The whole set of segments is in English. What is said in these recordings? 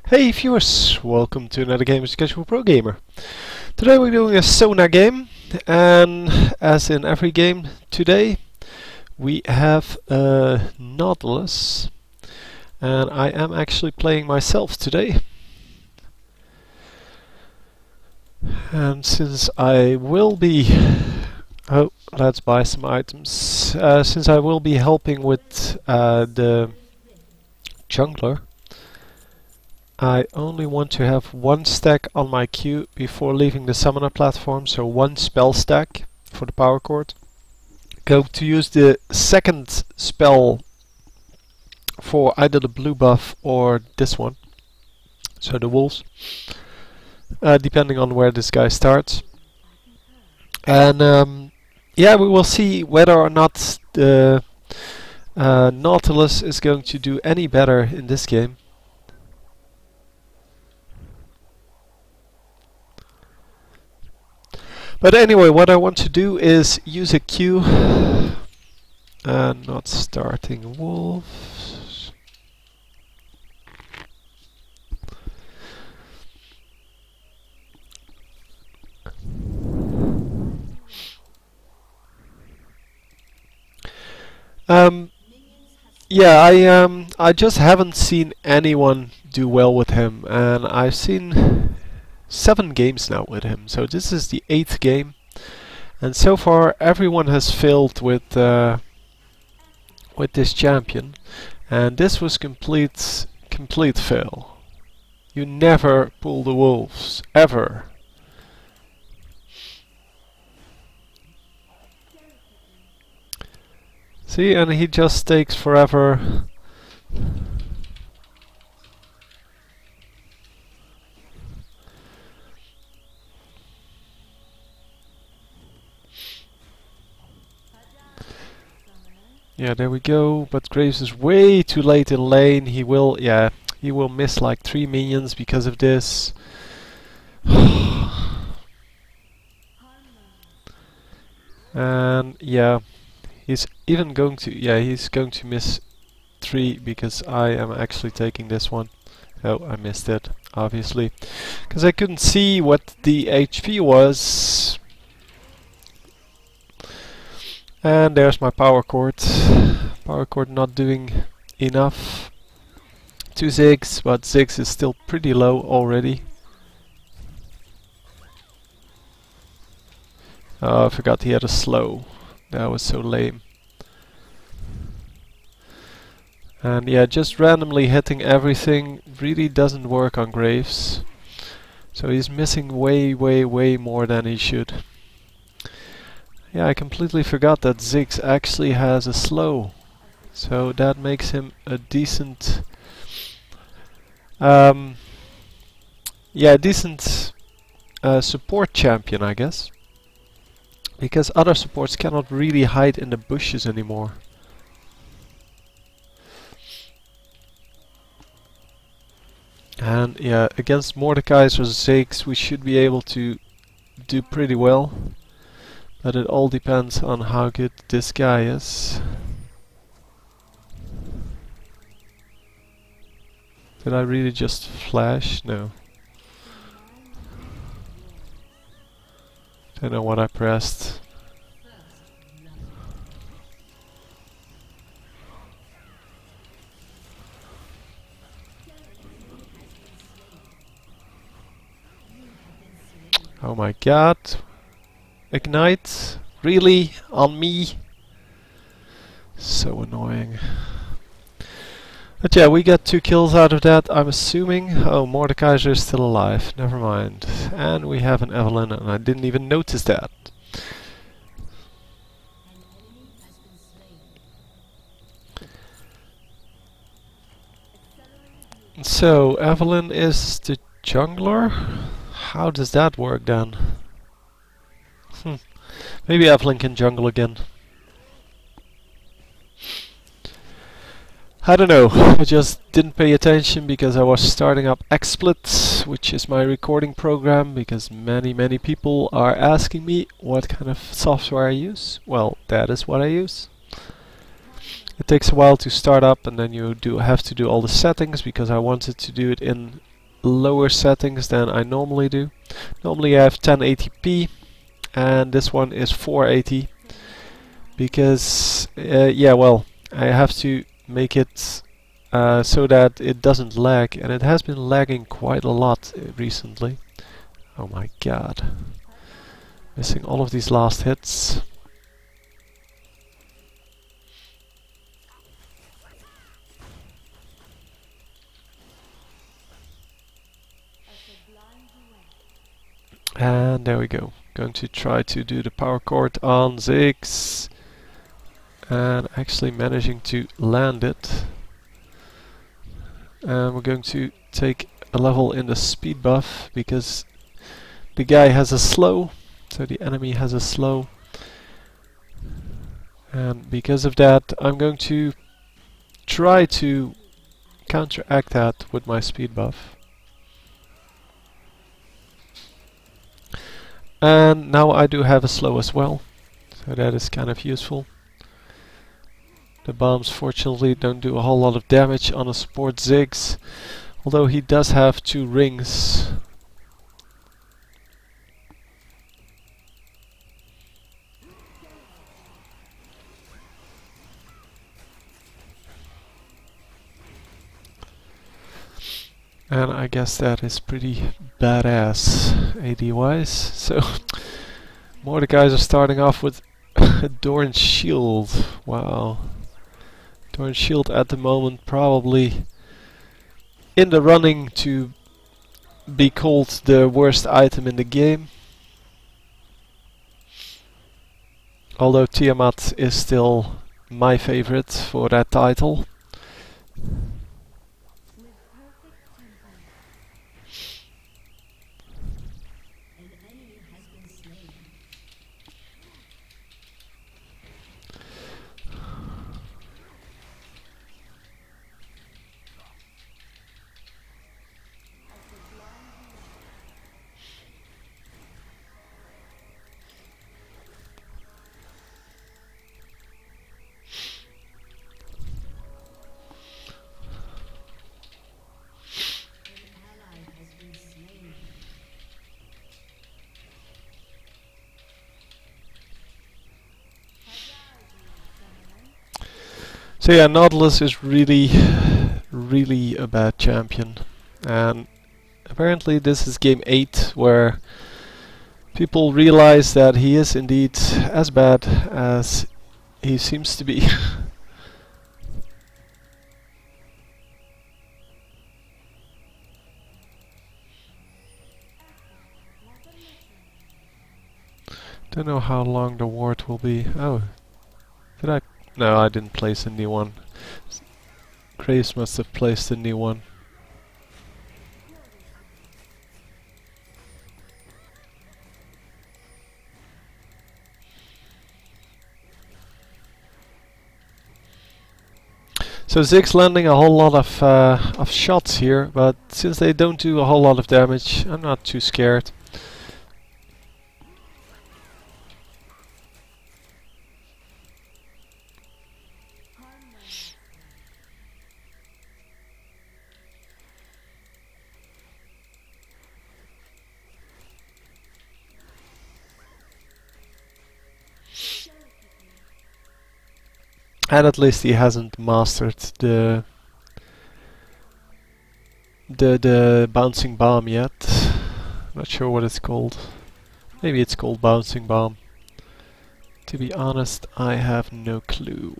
Hey viewers, welcome to another game as Casual Pro Gamer. Today we're doing a Sona game, and as in every game today we have a Nautilus, and I am actually playing myself today. And since I will be... oh, let's buy some items. Since I will be helping with the jungler, I only want to have one stack on my queue before leaving the summoner platform, so one spell stack for the power chord. Going to use the second spell for either the blue buff or this one, so the wolves, depending on where this guy starts. And yeah, we will see whether or not the Nautilus is going to do any better in this game. But anyway, what I want to do is use a Q, and not starting wolves. Yeah, I just haven't seen anyone do well with him, and I've seen 7 games now with him, so this is the 8th game, and so far everyone has failed with this champion, and this was complete fail. You never pull the wolves, ever. See, and he just takes forever. Yeah, there we go, but Graves is way too late in lane. He will miss like 3 minions because of this. And yeah, he's going to miss 3 because I am actually taking this one. Oh, I missed it, obviously, because I couldn't see what the HP was. And there's my power chord. Power chord not doing enough to Ziggs, but Ziggs is still pretty low already. Oh, I forgot he had a slow. That was so lame. And yeah, just randomly hitting everything really doesn't work on Graves. So he's missing way more than he should. Yeah, I completely forgot that Ziggs actually has a slow, so that makes him a decent, support champion, I guess, because other supports cannot really hide in the bushes anymore. And yeah, against Mordekaiser or Ziggs we should be able to do pretty well. But it all depends on how good this guy is. Did I really just flash? No. Don't know what I pressed. Oh my god. Ignite? Really? On me? So annoying. But yeah, we got 2 kills out of that, I'm assuming. Oh, Mordekaiser is still alive. Never mind. And we have an Evelyn, and I didn't even notice that. So, Evelyn is the jungler? How does that work then? Maybe Evelyn can jungle again. I don't know, I just didn't pay attention because I was starting up XSplit, which is my recording program, because many people are asking me what kind of software I use. Well, that is what I use. It takes a while to start up, and then you have to do all the settings, because I wanted to do it in lower settings than I normally do. Normally I have 1080p and this one is 480 because yeah, well, I have to make it so that it doesn't lag, and it has been lagging quite a lot recently. Oh my god. Missing all of these last hits. And there we go. Going to try to do the power chord on Ziggs. And actually managing to land it. And we're going to take a level in the speed buff because the guy has a slow. So the enemy has a slow. And because of that, I'm going to try to counteract that with my speed buff. And now I do have a slow as well, so that is kind of useful. The bombs fortunately don't do a whole lot of damage on a support Ziggs, although he does have 2 rings. And I guess that is pretty badass AD wise. So more the guys are starting off with Dorn Shield. Wow. Dorn Shield at the moment probably in the running to be called the worst item in the game. Although Tiamat is still my favorite for that title. So yeah, Nautilus is really a bad champion, and apparently this is game 8 where people realize that he is indeed as bad as he seems to be. Don't know how long the ward will be. Oh, did I? No, I didn't place a new one. Graves must have placed a new one. So Ziggs landing a whole lot of shots here, but since they don't do a whole lot of damage, I'm not too scared. And at least he hasn't mastered the bouncing bomb yet. Not sure what it's called. Maybe it's called bouncing bomb. To be honest, I have no clue.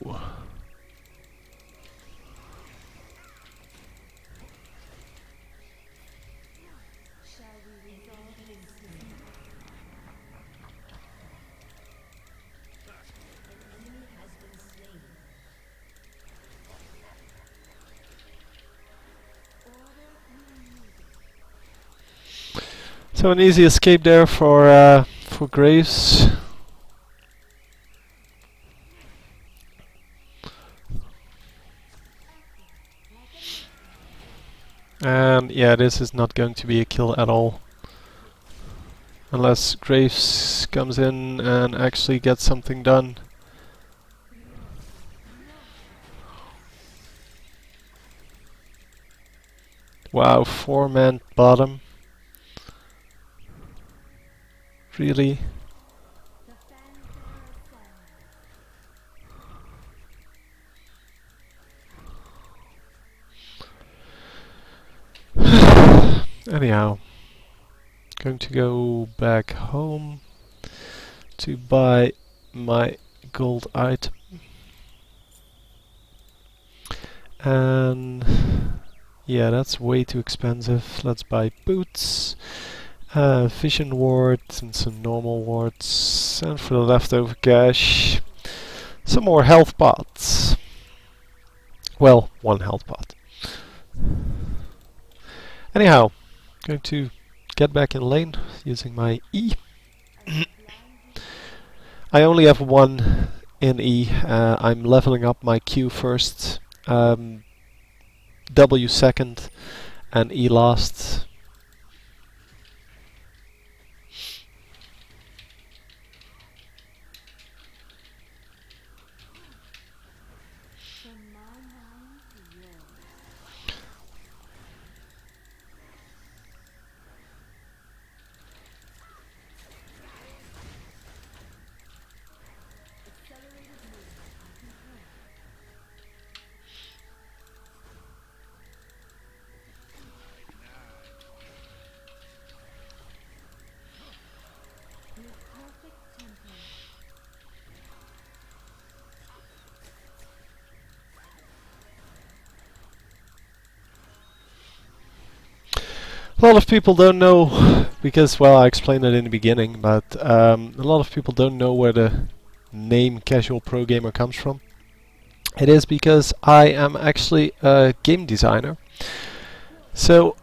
So an easy escape there for Graves. And yeah, this is not going to be a kill at all. Unless Graves comes in and actually gets something done. Wow, 4-man bottom. Really? Anyhow, going to go back home to buy my gold item. And yeah, that's way too expensive. Let's buy boots, vision wards and some normal wards, and for the leftover cash, some more health pots. Well, one health pot. Anyhow, going to get back in lane using my E. I only have one in E. I'm leveling up my Q first, W second, and E last. A lot of people don't know, because, well, I explained it in the beginning, but a lot of people don't know where the name Casual Pro Gamer comes from. It is because I am actually a game designer. So,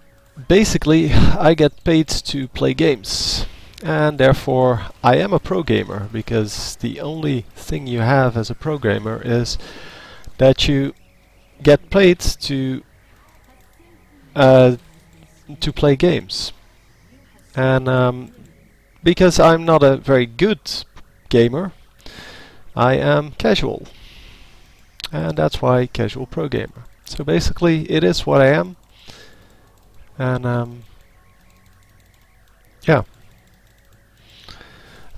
basically, I get paid to play games. And therefore, I am a pro gamer, because the only thing you have as a pro gamer is that you get paid to play games. And because I'm not a very good gamer, I am casual. And that's why Casual Pro Gamer. So basically it is what I am. And yeah.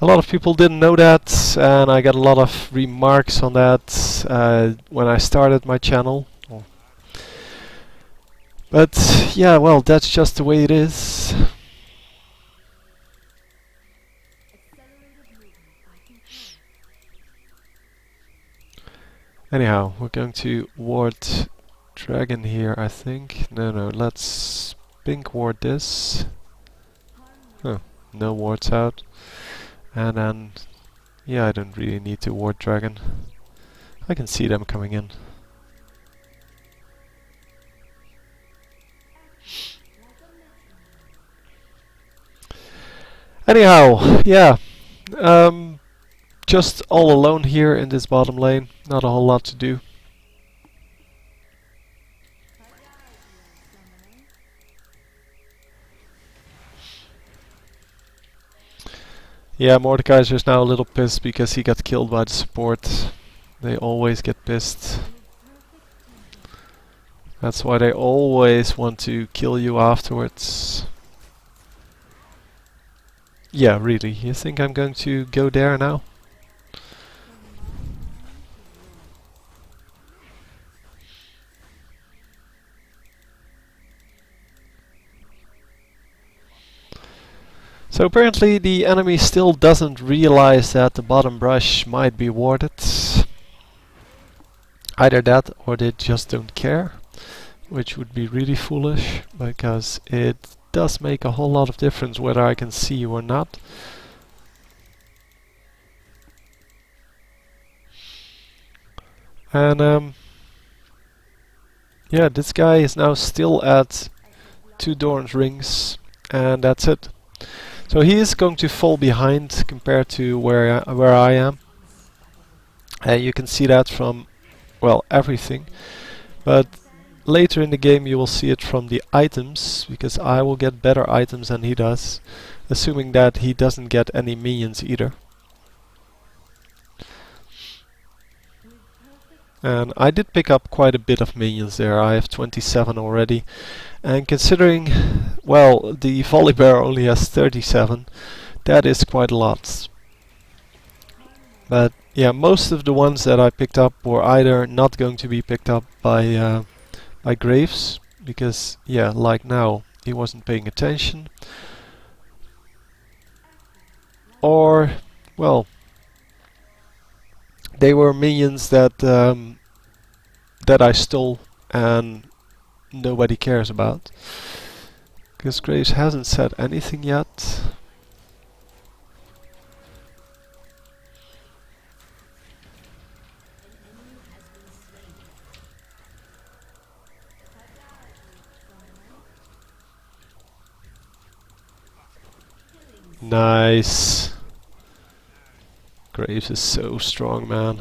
A lot of people didn't know that, and I got a lot of remarks on that when I started my channel. But yeah, well, that's just the way it is. Anyhow, we're going to ward dragon here, I think. No, let's pink ward this. Huh, no wards out. And then, yeah, I don't really need to ward dragon. I can see them coming in. Anyhow, yeah, just all alone here in this bottom lane, not a whole lot to do. Yeah, Mordekaiser is now a little pissed because he got killed by the support. They always get pissed. That's why they always want to kill you afterwards. Yeah, really, you think I'm going to go there now? So apparently the enemy still doesn't realize that the bottom brush might be warded. Either that or they just don't care, which would be really foolish, because it does make a whole lot of difference whether I can see you or not. And yeah, this guy is now still at 2 Doran's rings, and that's it. So he is going to fall behind compared to where I am. And you can see that from, well, everything. But later in the game you will see it from the items, because I will get better items than he does, assuming that he doesn't get any minions either. And I did pick up quite a bit of minions there. I have 27 already. And considering, well, the Volibear only has 37, that is quite a lot. But yeah, most of the ones that I picked up were either not going to be picked up by Graves, because yeah, like now, he wasn't paying attention. Or, well, they were minions that that I stole and nobody cares about. Because Graves hasn't said anything yet. Nice. Graves is so strong, man.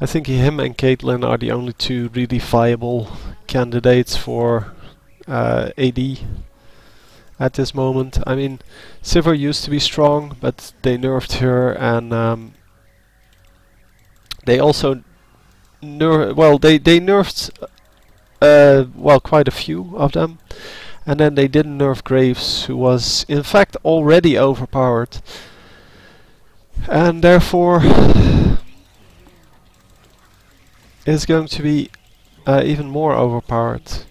I think him and Caitlyn are the only two really viable candidates for AD at this moment. I mean, Sivir used to be strong, but they nerfed her, and they also they nerfed well, quite a few of them. And then they didn't nerf Graves, who was in fact already overpowered. And therefore is going to be even more overpowered.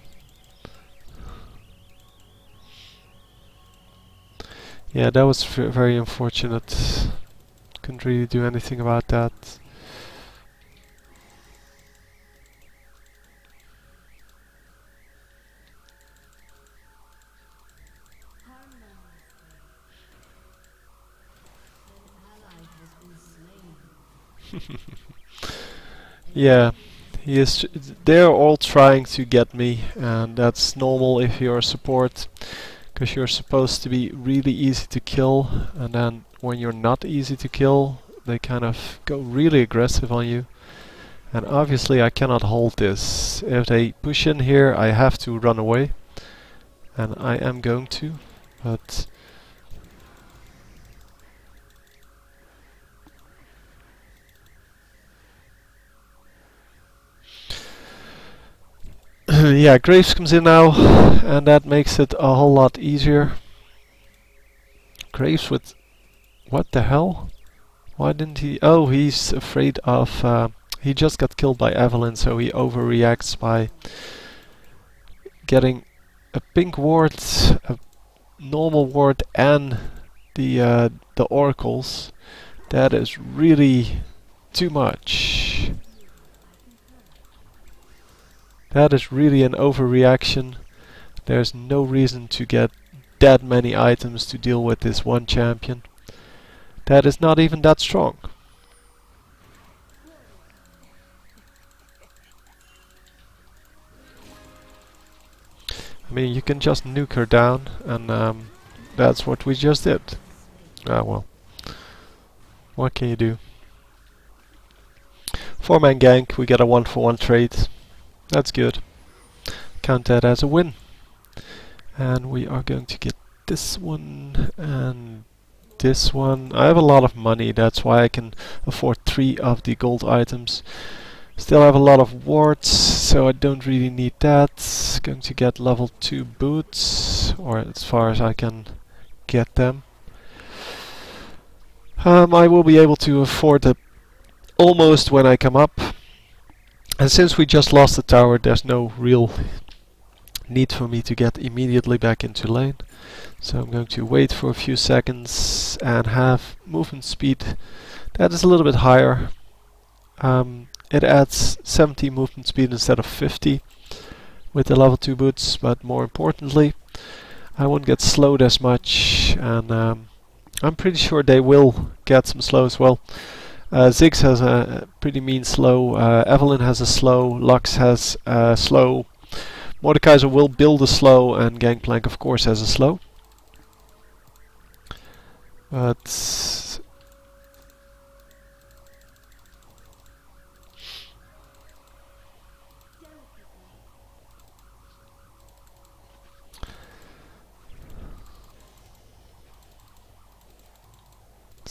Yeah, that was very unfortunate. Couldn't really do anything about that. Yeah, he is. They're all trying to get me, and that's normal if you're a support, because you're supposed to be really easy to kill, and then when you're not easy to kill, they kind of go really aggressive on you. And obviously I cannot hold this. If they push in here, I have to run away, and I am going to, but yeah, Graves comes in now, and that makes it a whole lot easier. Graves with... what the hell? Why didn't he... oh, he's afraid of... he just got killed by Evelyn, so he overreacts by getting a pink ward, a normal ward, and the oracles. That is really too much. That is really an overreaction. There's no reason to get that many items to deal with this one champion. That is not even that strong. I mean, you can just nuke her down, and that's what we just did. Ah well. What can you do? 4-man gank, we get a 1-for-1 trade. That's good. Count that as a win. And we are going to get this one and this one. I have a lot of money, that's why I can afford 3 of the gold items. Still have a lot of wards, so I don't really need that. Going to get level 2 boots, or as far as I can get them. I will be able to afford it almost when I come up. And since we just lost the tower, there's no real need for me to get immediately back into lane. So I'm going to wait for a few seconds and have movement speed that is a little bit higher. It adds 70 movement speed instead of 50 with the level 2 boots, but more importantly, I won't get slowed as much, and I'm pretty sure they will get some slow as well. Ziggs has a pretty mean slow, Evelyn has a slow, Lux has a slow, Mordekaiser will build a slow, and Gangplank of course has a slow. But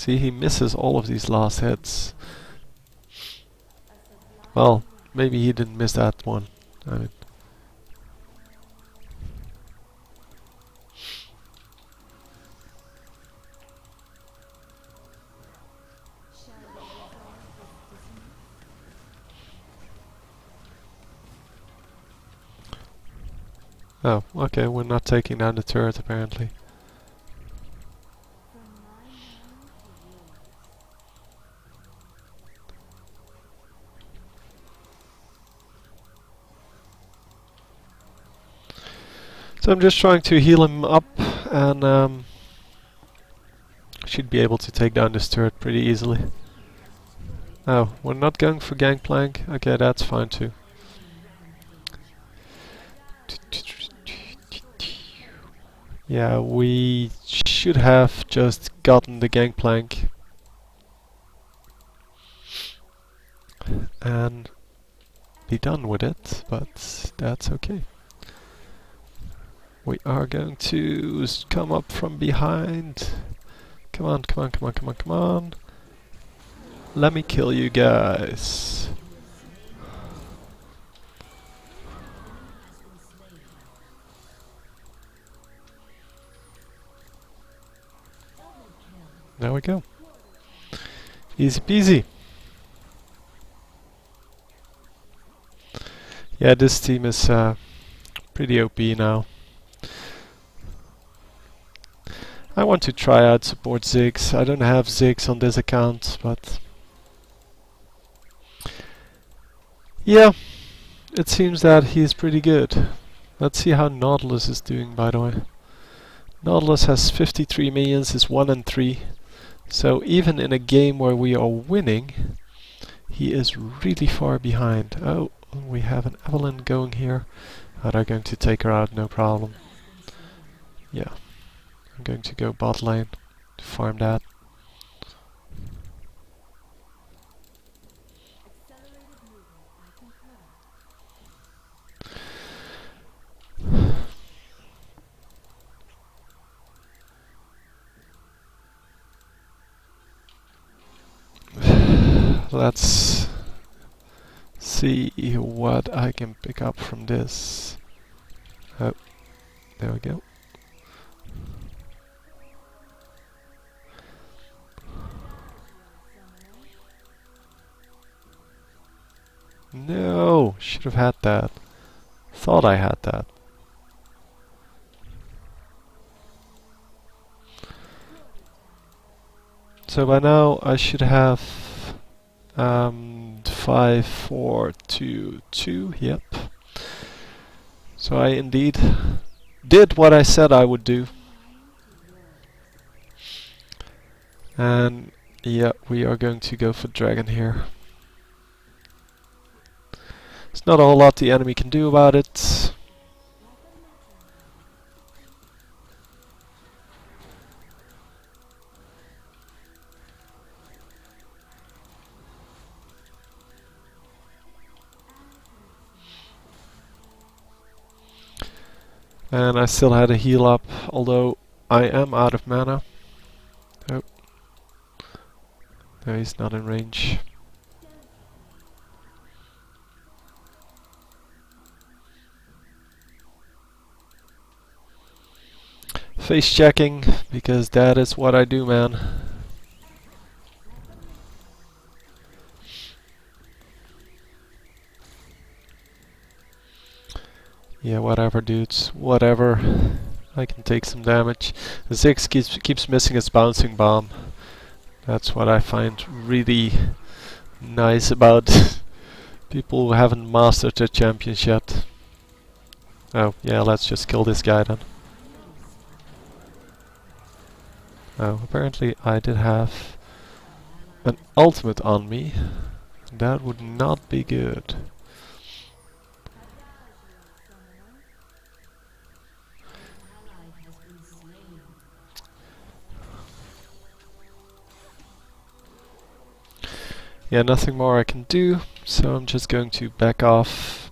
See, he misses all of these last hits. Well, maybe he didn't miss that one. I mean, oh, okay, we're not taking down the turret apparently. So I'm just trying to heal him up, and should be able to take down this turret pretty easily. Oh, we're not going for Gangplank? Okay, that's fine too. Yeah, we should have just gotten the Gangplank and be done with it, but that's okay. We are going to come up from behind. Come on, come on, come on, come on, come on. Let me kill you guys. There we go. Easy peasy. Yeah, this team is pretty OP now. I want to try out support Ziggs. I don't have Ziggs on this account, but yeah, it seems that he's pretty good. Let's see how Nautilus is doing, by the way. Nautilus has 53 minions, is 1 and 3. So even in a game where we are winning, he is really far behind. Oh, we have an Evelyn going here. Oh, they're going to take her out, no problem. Yeah, I'm going to go bot lane to farm that. Let's see what I can pick up from this. Oh, there we go. No, should have had that. Thought I had that. So by now I should have 5, 4, 2, 2. Yep. So I indeed did what I said I would do. And yeah, we are going to go for dragon here. There's not a whole lot the enemy can do about it. And I still had a heal up, although I am out of mana. Oh. No, he's not in range. Face checking, because that is what I do, man. Yeah, whatever, dudes. Whatever. I can take some damage. Ziggs keeps missing his bouncing bomb. That's what I find really nice about people who haven't mastered their champions yet. Oh, yeah, let's just kill this guy then. Oh, apparently I did have an ultimate on me. That would not be good. Yeah, nothing more I can do, so I'm just going to back off.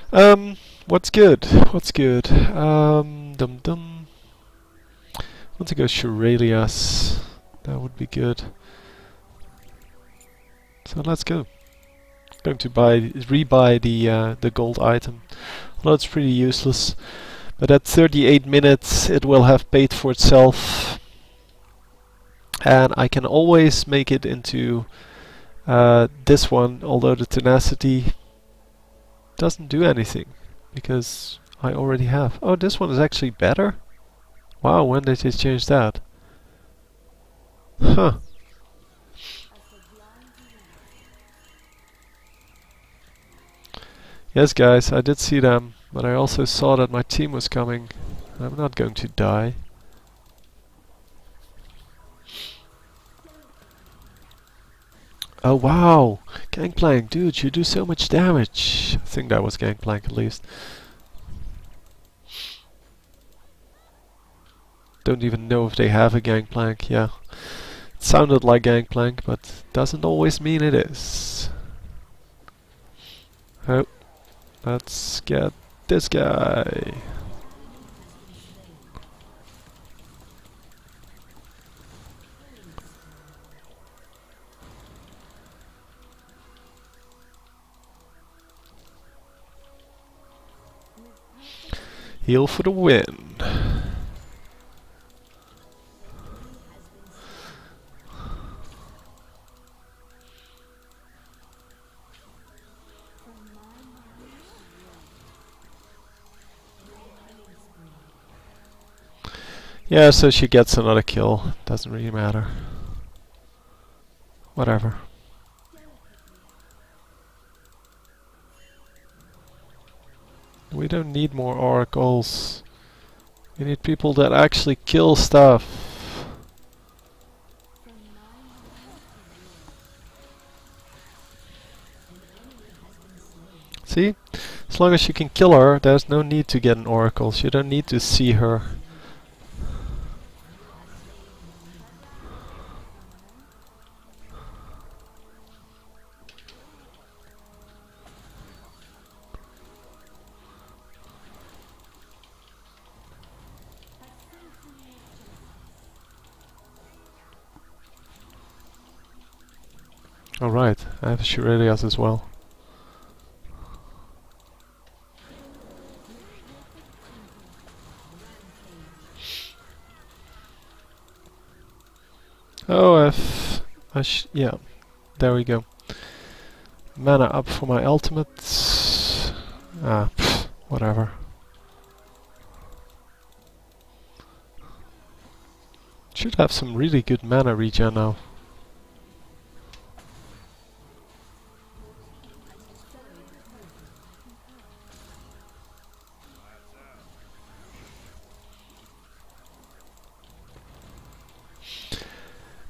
What's good? What's good? Dum dum. I want to go Shurelias. That would be good. So let's go. Going to rebuy the gold item. Although it's pretty useless. But at 38 minutes it will have paid for itself. And I can always make it into this one, although the tenacity doesn't do anything. Because I already have. Oh, this one is actually better? Wow, when did they change that? Huh. Yes, guys, I did see them, but I also saw that my team was coming. I'm not going to die. Oh wow! Gangplank, dude, you do so much damage! I think that was Gangplank at least. Don't even know if they have a Gangplank, yeah. It sounded like Gangplank, but doesn't always mean it is. Oh, let's get this guy. Heal for the win. Yeah, so she gets another kill. Doesn't really matter. Whatever. We don't need more oracles. We need people that actually kill stuff. See? As long as you can kill her, there's no need to get an oracle. You don't need to see her. Alright, I have Shurelias as well. Oh, yeah, there we go. Mana up for my ultimate. Ah, whatever. Should have some really good mana regen now.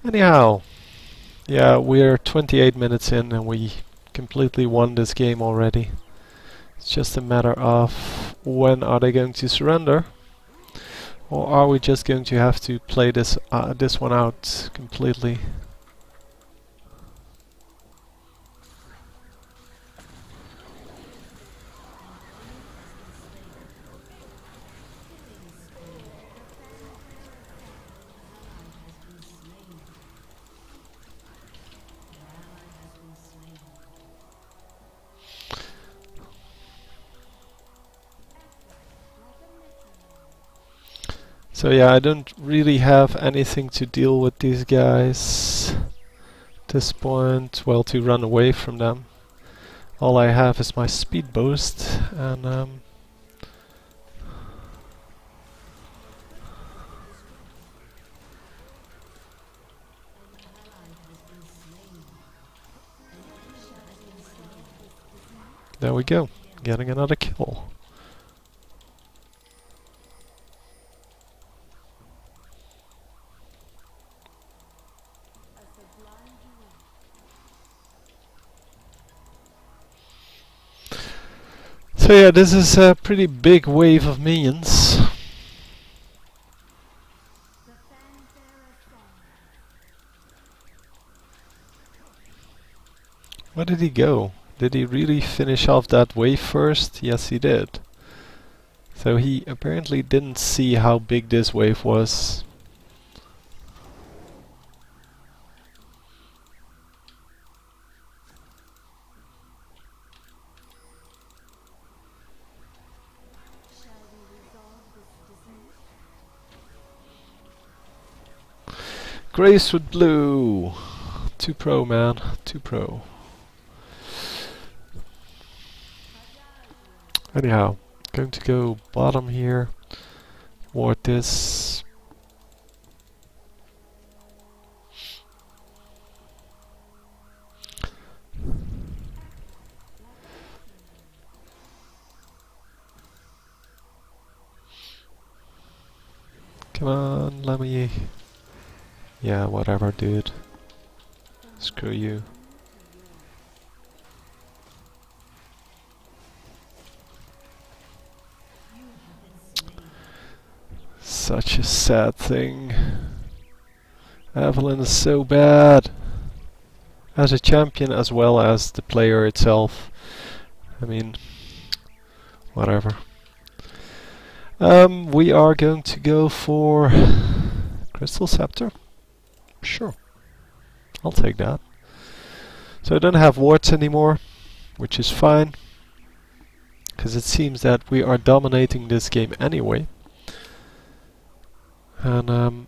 Anyhow, yeah, we're 28 minutes in and we completely won this game already. It's just a matter of when are they going to surrender, or are we just going to have to play this one out completely? So yeah, I don't really have anything to deal with these guys at this point. Well, to run away from them. All I have is my speed boost, and there we go, getting another kill. So yeah, this is a pretty big wave of minions. Where did he go? Did he really finish off that wave first? Yes, he did. So he apparently didn't see how big this wave was. Grace with blue! Too pro, man. Too pro. Anyhow, going to go bottom here. Ward this. Come on, let me... Yeah, whatever, dude. Screw you. Such a sad thing. Evelyn is so bad. As a champion as well as the player itself. I mean, whatever. We are going to go for Crystal Scepter. Sure, I'll take that. So I don't have wards anymore, which is fine, because it seems that we are dominating this game anyway. And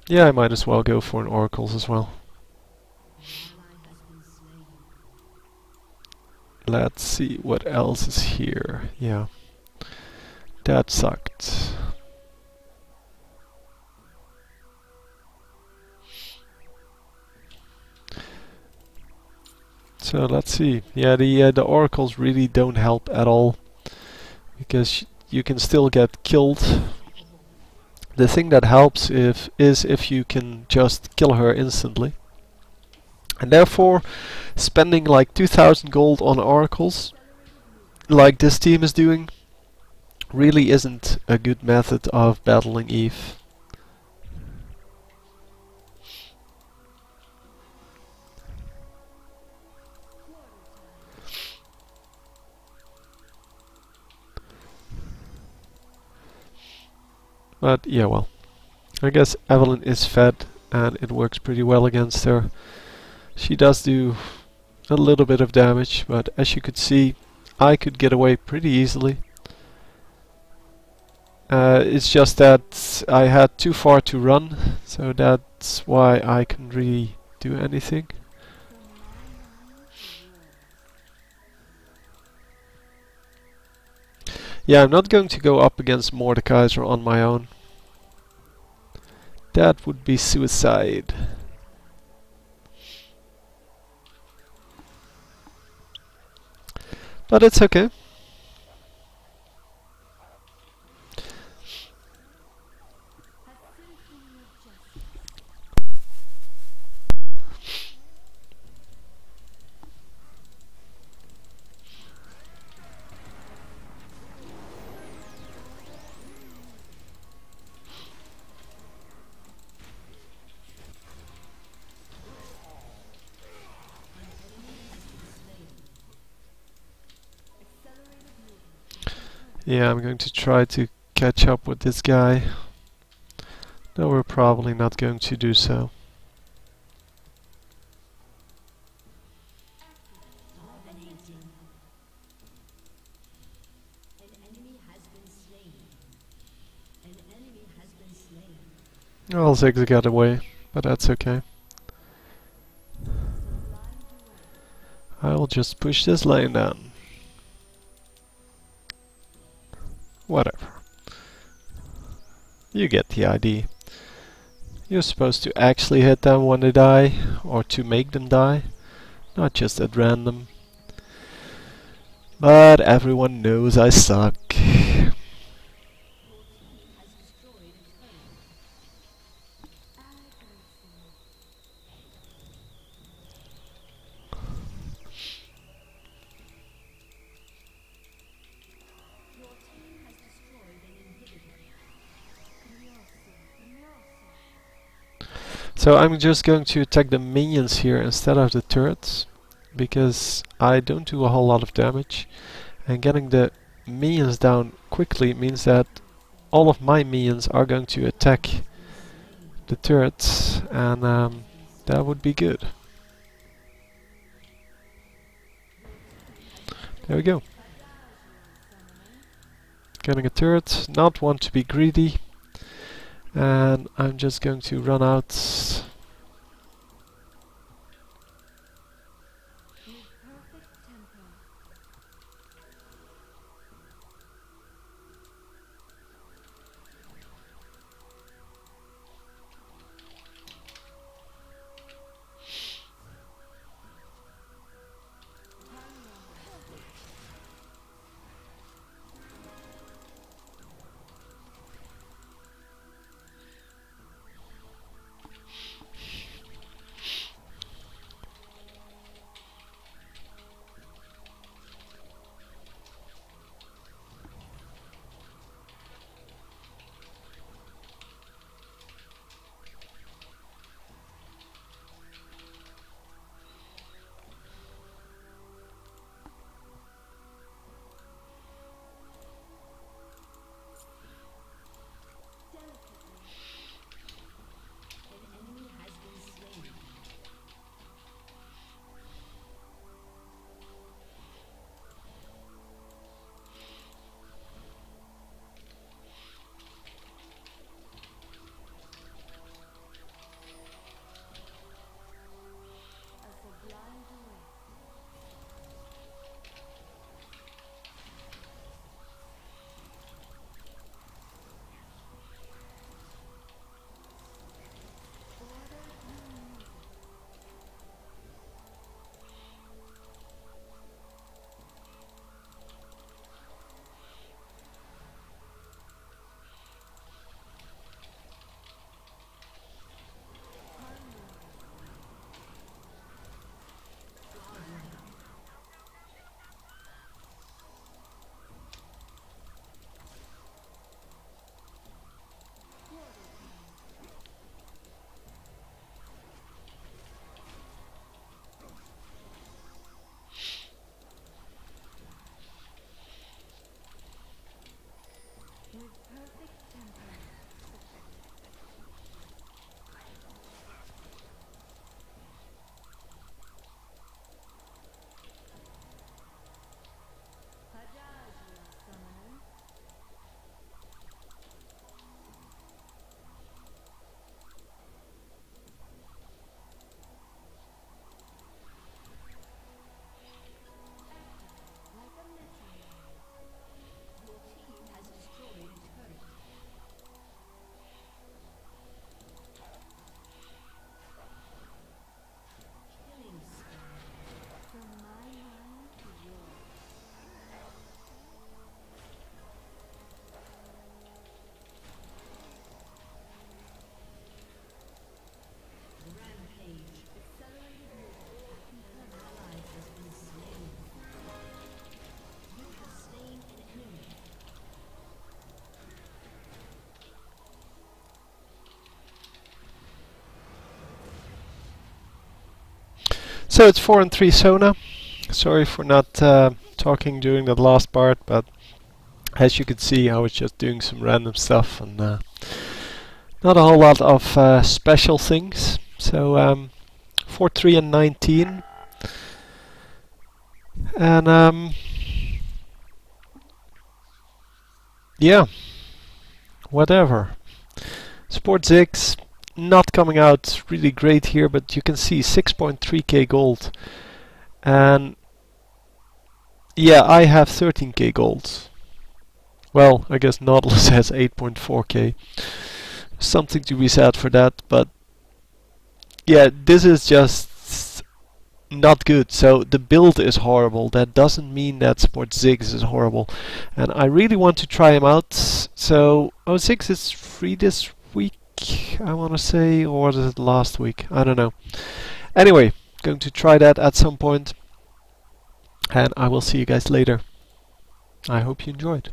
yeah, I might as well go for an Oracles as well. Let's see what else is here. Yeah, that sucked. So let's see. Yeah, the oracles really don't help at all, because you can still get killed. The thing that helps is if you can just kill her instantly. And therefore, spending like 2000 gold on oracles, like this team is doing, really isn't a good method of battling Eve. But yeah, well, I guess Evelyn is fed and it works pretty well against her. She does do a little bit of damage, but as you could see, I could get away pretty easily. It's just that I had too far to run, so that's why I couldn't really do anything. Yeah, I'm not going to go up against Mordekaiser on my own. That would be suicide. But it's okay. Yeah, I'm going to try to catch up with this guy. No, we're probably not going to do so. Well, Ziggs got away, but that's okay. I'll just push this lane down. Whatever. You get the idea. You're supposed to actually hit them when they die, or to make them die, not just at random. But everyone knows I suck. So I'm just going to attack the minions here instead of the turrets, because I don't do a whole lot of damage, and getting the minions down quickly means that all of my minions are going to attack the turrets, and that would be good. There we go. Getting a turret, not want to be greedy, and I'm just going to run out. So it's 4 and 3 Sona. Sorry for not talking during the last part, but as you could see, I was just doing some random stuff and not a whole lot of special things. So 4, 3 and 19. And yeah, whatever. Support Ziggs not coming out really great here, but you can see 6.3k gold. And yeah, I have 13k gold. Well, I guess Nautilus has 8.4k. Something to be said for that, but yeah, this is just not good. So the build is horrible. That doesn't mean that Support Ziggs is horrible. And I really want to try him out. So, oh, Ziggs is free this week, I want to say, or was it last week? I don't know. Anyway, going to try that at some point, and I will see you guys later. I hope you enjoyed.